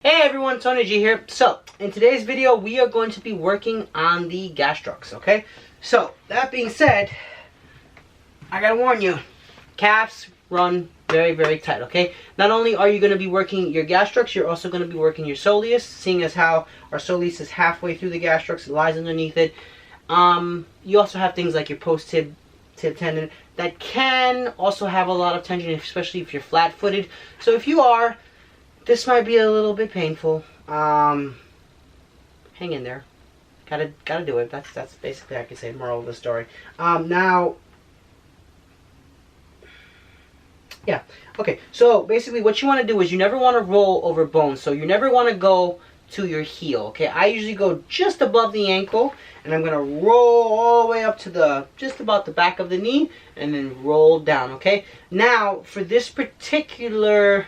Hey everyone, Tony G here. So, in today's video, we are going to be working on the gastrocs, okay? So, that being said, I gotta warn you, calves run very, very tight, okay? Not only are you going to be working your gastrocs, you're also going to be working your soleus, seeing as how our soleus is halfway through the gastrocs, it lies underneath it. You also have things like your post-tib tendon that can also have a lot of tension, especially if you're flat-footed. So if you are, this might be a little bit painful. Hang in there. Gotta do it. That's basically, I could say, the moral of the story. Yeah. Okay. So basically, what you want to do is you never want to roll over bones. So you never want to go to your heel. Okay. I usually go just above the ankle, and I'm gonna roll all the way up to just about the back of the knee, and then roll down. Okay. Now for this particular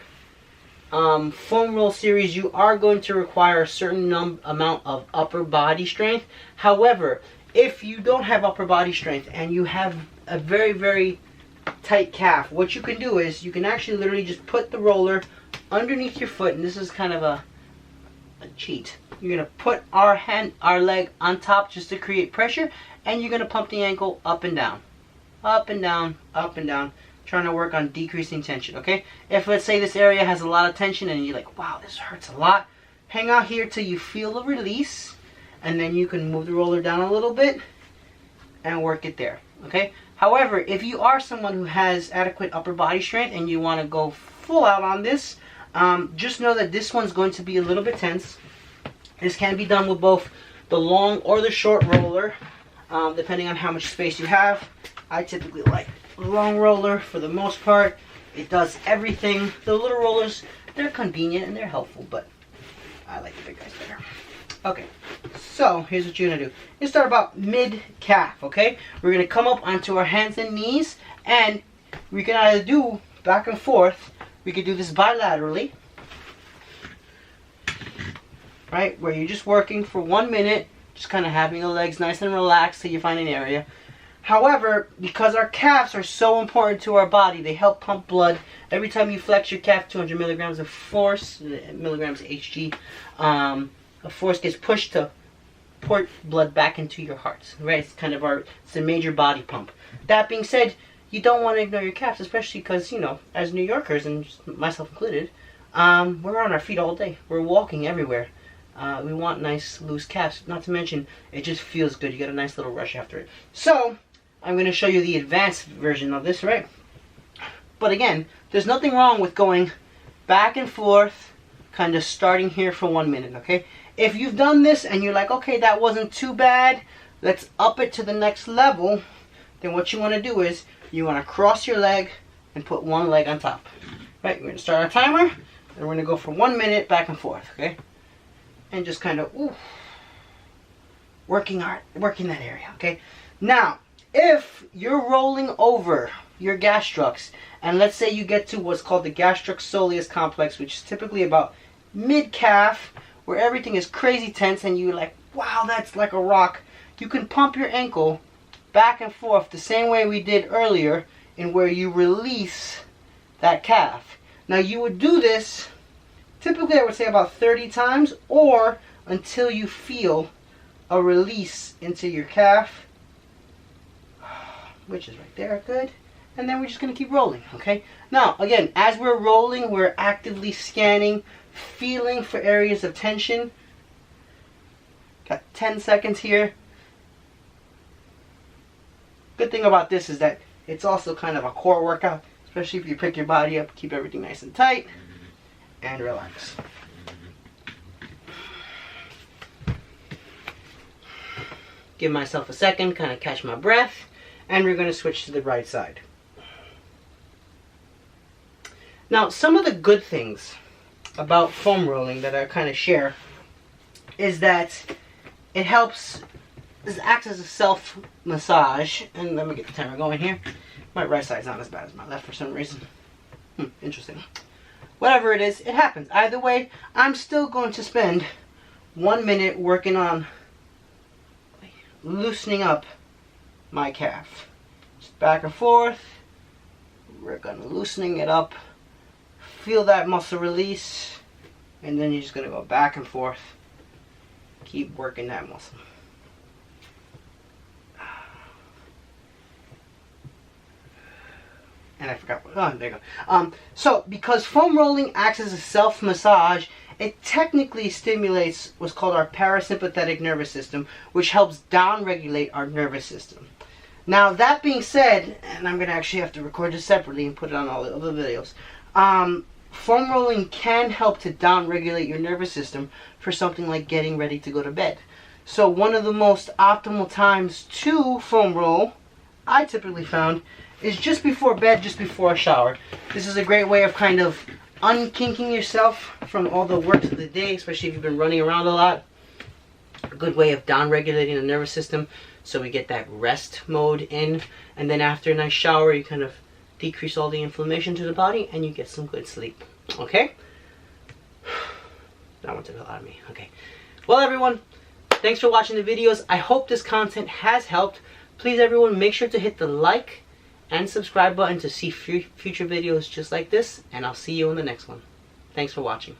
foam roll series, you are going to require a certain amount of upper body strength. However, if you don't have upper body strength and you have a very, very tight calf, what you can do is you can actually literally just put the roller underneath your foot, and this is kind of a cheat. You're going to put our leg on top just to create pressure, and you're going to pump the ankle up and down, up and down, up and down, trying to work on decreasing tension, okay? If, let's say, this area has a lot of tension and you're like, wow, this hurts a lot, hang out here till you feel a release, and then you can move the roller down a little bit and work it there, okay? However, if you are someone who has adequate upper body strength and you want to go full out on this, just know that this one's going to be a little bit tense. This can be done with both the long or the short roller, depending on how much space you have. I typically like long roller for the most part. It does everything. The little rollers, they're convenient and they're helpful, but I like the big guys better. Okay, so here's what you're gonna do. You start about mid-calf, okay? We're gonna come up onto our hands and knees, and we can either do back and forth. We could do this bilaterally, right? Where you're just working for 1 minute, just kind of having the legs nice and relaxed till you find an area. However, because our calves are so important to our body, they help pump blood. Every time you flex your calf, 200 milligrams of force, milligrams Hg, a force gets pushed to pour blood back into your heart. Right? It's kind of it's a major body pump. That being said, you don't want to ignore your calves, especially because, you know, as New Yorkers, and myself included, we're on our feet all day. We're walking everywhere. We want nice, loose calves. Not to mention, it just feels good. You get a nice little rush after it. So I'm going to show you the advanced version of this, right? But again, there's nothing wrong with going back and forth, kind of starting here for 1 minute, okay? If you've done this and you're like, okay, that wasn't too bad, let's up it to the next level, then what you want to do is you want to cross your leg and put one leg on top. Right? We're going to start our timer, and we're going to go for 1 minute back and forth, okay? And just kind of, working that area, okay? Now, if you're rolling over your gastrocs, and let's say you get to what's called the gastroc soleus complex, which is typically about mid-calf, where everything is crazy tense, and you're like, wow, that's like a rock, you can pump your ankle back and forth the same way we did earlier, in where you release that calf. Now, you would do this, typically I would say about 30 times, or until you feel a release into your calf, which is right there, good. And then we're just going to keep rolling, okay? Now, again, as we're rolling, we're actively scanning, feeling for areas of tension. Got 10 seconds here. Good thing about this is that it's also kind of a core workout, especially if you pick your body up, keep everything nice and tight, and relax. Give myself a second, kind of catch my breath. And we're going to switch to the right side. Now, some of the good things about foam rolling that I kind of share is that it helps, it acts as a self-massage. And let me get the timer going here. My right side's not as bad as my left for some reason. Interesting. Whatever it is, it happens. Either way, I'm still going to spend 1 minute working on loosening up my calf. Just back and forth. We're gonna loosening it up. Feel that muscle release. And then you're just going to go back and forth. Keep working that muscle. And I forgot. Oh, there you go. So, because foam rolling acts as a self-massage, it technically stimulates what's called our parasympathetic nervous system, which helps down-regulate our nervous system. Now, that being said, and I'm going to actually have to record this separately and put it on all the other videos, foam rolling can help to down-regulate your nervous system for something like getting ready to go to bed. So one of the most optimal times to foam roll, I typically found, is just before bed, just before a shower. This is a great way of kind of unkinking yourself from all the work of the day, especially if you've been running around a lot. A good way of down-regulating the nervous system so we get that rest mode in. And then after a nice shower, you kind of decrease all the inflammation to the body and you get some good sleep. Okay? That one took a lot of me. Okay. Well, everyone, thanks for watching the videos. I hope this content has helped. Please, everyone, make sure to hit the like and subscribe button to see future videos just like this, and I'll see you in the next one. Thanks for watching.